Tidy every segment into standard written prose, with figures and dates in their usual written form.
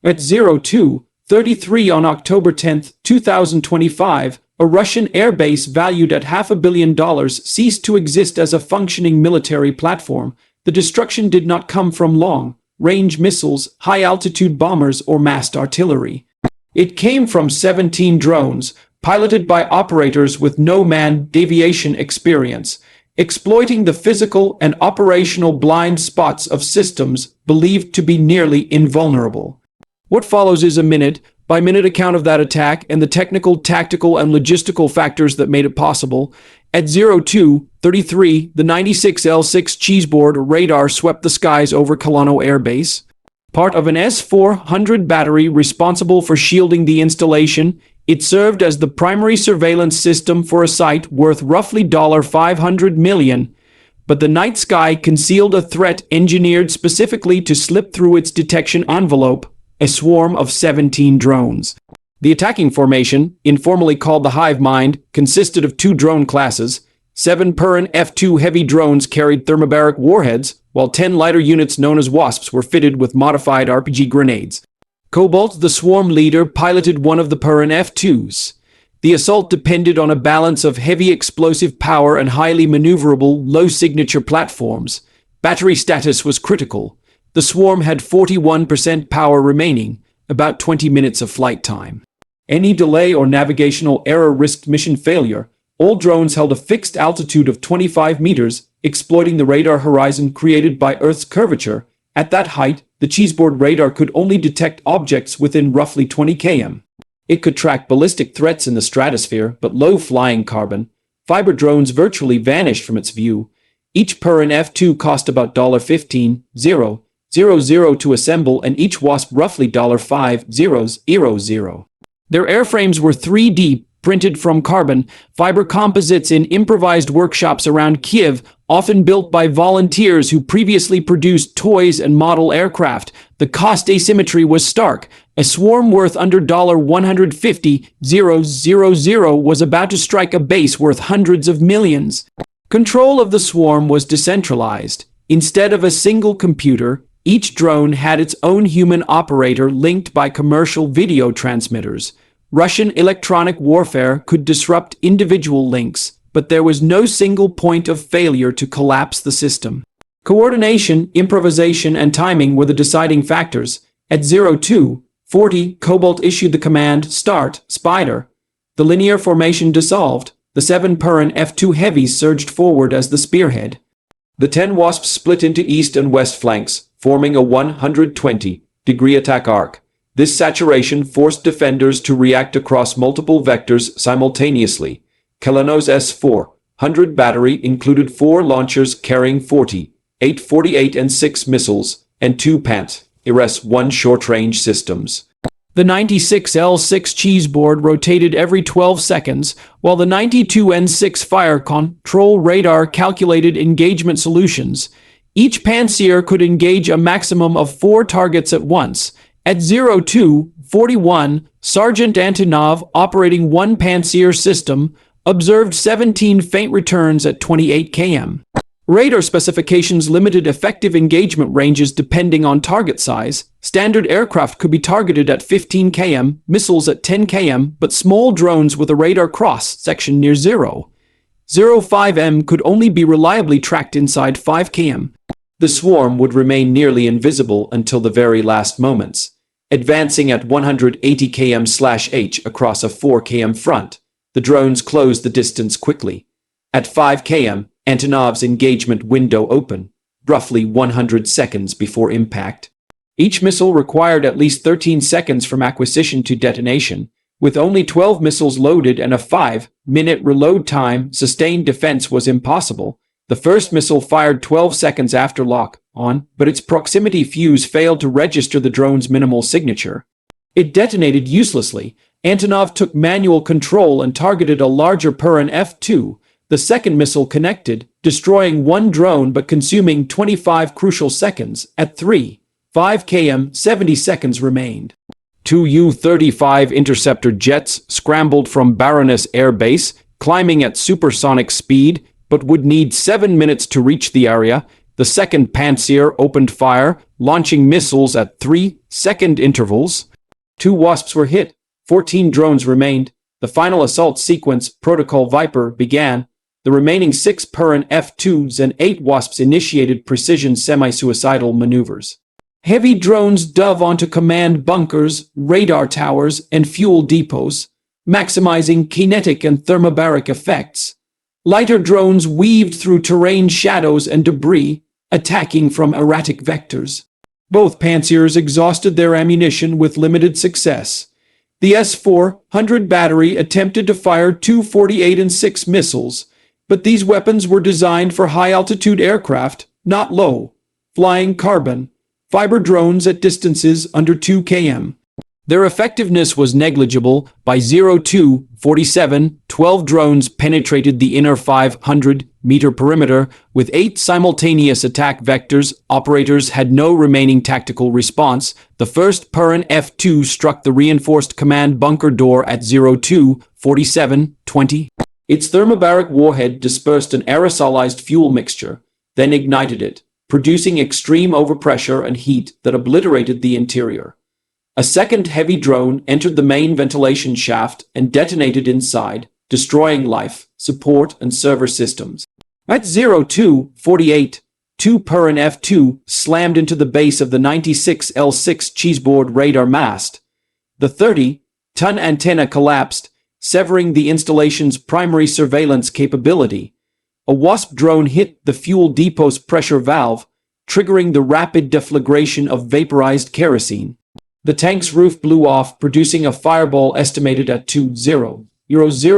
At 02:33 on October 10, 2025, a Russian airbase valued at $500 million ceased to exist as a functioning military platform. The destruction did not come from long-range missiles, high-altitude bombers, or massed artillery. It came from 17 drones, piloted by operators with no manned aviation experience, exploiting the physical and operational blind spots of systems believed to be nearly invulnerable. What follows is a minute-by-minute account of that attack and the technical, tactical, and logistical factors that made it possible. At 02:33, the 96L6 cheeseboard radar swept the skies over Kalinó Airbase. Part of an S-400 battery responsible for shielding the installation, it served as the primary surveillance system for a site worth roughly $500 million. But the night sky concealed a threat engineered specifically to slip through its detection envelope: a swarm of 17 drones. The attacking formation, informally called the Hive Mind, consisted of 2 drone classes. 7 Peron F2 heavy drones carried thermobaric warheads, while 10 lighter units known as Wasps were fitted with modified RPG grenades. Cobalt, the swarm leader, piloted one of the Peron F2s. The assault depended on a balance of heavy explosive power and highly maneuverable, low-signature platforms. Battery status was critical. The swarm had 41% power remaining, about 20 minutes of flight time. Any delay or navigational error risked mission failure. All drones held a fixed altitude of 25 meters, exploiting the radar horizon created by Earth's curvature. At that height, the cheeseboard radar could only detect objects within roughly 20 km. It could track ballistic threats in the stratosphere, but low-flying carbon fiber drones virtually vanished from its view. Each Peron F2 cost about $15,000 to assemble, and each Wasp roughly $5,000. Their airframes were 3D printed from carbon fiber composites in improvised workshops around Kiev, often built by volunteers who previously produced toys and model aircraft. The cost asymmetry was stark. A swarm worth under $150,000 was about to strike a base worth hundreds of millions. Control of the swarm was decentralized. Instead of a single computer, each drone had its own human operator linked by commercial video transmitters. Russian electronic warfare could disrupt individual links, but there was no single point of failure to collapse the system. Coordination, improvisation, and timing were the deciding factors. At 02:40, Cobalt issued the command, "Start, Spider." The linear formation dissolved. The 7 Peron F2 heavies surged forward as the spearhead. The 10 Wasps split into east and west flanks, forming a 120-degree attack arc. This saturation forced defenders to react across multiple vectors simultaneously. Kalinó's S-400 battery included 4 launchers carrying 40, 848 and 6 missiles, and 2 Pantsir-S1 short-range systems. The 96L6 cheeseboard rotated every 12 seconds, while the 92N6 fire control radar calculated engagement solutions. Each Pantsir could engage a maximum of 4 targets at once. At 02:41, Sergeant Antonov, operating one Pantsir system, observed 17 faint returns at 28 km. Radar specifications limited effective engagement ranges depending on target size. Standard aircraft could be targeted at 15 km, missiles at 10 km, but small drones with a radar cross-section near 0.05 m could only be reliably tracked inside 5 km. The swarm would remain nearly invisible until the very last moments, advancing at 180 km/h across a 4 km front. The drones closed the distance quickly. At 5 km, Antonov's engagement window opened, roughly 100 seconds before impact. Each missile required at least 13 seconds from acquisition to detonation. With only 12 missiles loaded and a 5-minute reload time, sustained defense was impossible. The first missile fired 12 seconds after lock-on, but its proximity fuse failed to register the drone's minimal signature. It detonated uselessly. Antonov took manual control and targeted a larger Peron F2. The second missile connected, destroying one drone but consuming 25 crucial seconds. At 3.5 km, 70 seconds remained. 2 U-35 interceptor jets scrambled from Baroness Airbase, climbing at supersonic speed, but would need 7 minutes to reach the area. The second Pantsir opened fire, launching missiles at 3-second intervals. 2 Wasps were hit, 14 drones remained. The final assault sequence, Protocol Viper, began. The remaining 6 Peron F2s and 8 Wasps initiated precision semi-suicidal maneuvers. Heavy drones dove onto command bunkers, radar towers, and fuel depots, maximizing kinetic and thermobaric effects. Lighter drones weaved through terrain shadows and debris, attacking from erratic vectors. Both Pantsirs exhausted their ammunition with limited success. The S-400 battery attempted to fire 2 48-6 missiles, but these weapons were designed for high-altitude aircraft, not low-flying carbon fiber drones at distances under 2 km. Their effectiveness was negligible. By 02:47, 12 drones penetrated the inner 500-meter perimeter. With 8 simultaneous attack vectors, operators had no remaining tactical response. The first Peron F2 struck the reinforced command bunker door at 02:47:20. Its thermobaric warhead dispersed an aerosolized fuel mixture, then ignited it, producing extreme overpressure and heat that obliterated the interior. A second heavy drone entered the main ventilation shaft and detonated inside, destroying life, support, and server systems. At 02:48, 2 Peron F2 slammed into the base of the 96L6 cheeseboard radar mast. The 30-ton antenna collapsed, severing the installation's primary surveillance capability. A Wasp drone hit the fuel depot's pressure valve, triggering the rapid deflagration of vaporized kerosene. The tank's roof blew off, producing a fireball estimated at 20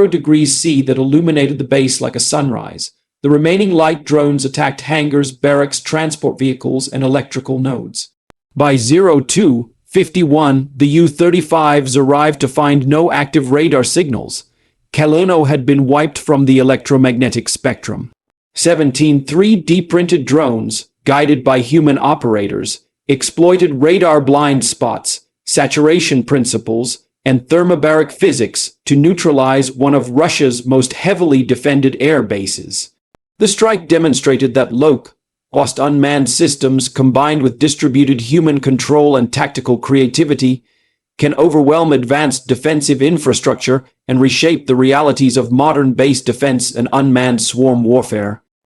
degrees C that illuminated the base like a sunrise. The remaining light drones attacked hangars, barracks, transport vehicles, and electrical nodes. By 02:51, the U-35s arrived to find no active radar signals. Kalinó had been wiped from the electromagnetic spectrum. 17 3D-printed drones, guided by human operators, exploited radar blind spots, saturation principles, and thermobaric physics to neutralize one of Russia's most heavily defended air bases. The strike demonstrated that low-cost unmanned systems combined with distributed human control and tactical creativity can overwhelm advanced defensive infrastructure and reshape the realities of modern base defense and unmanned swarm warfare.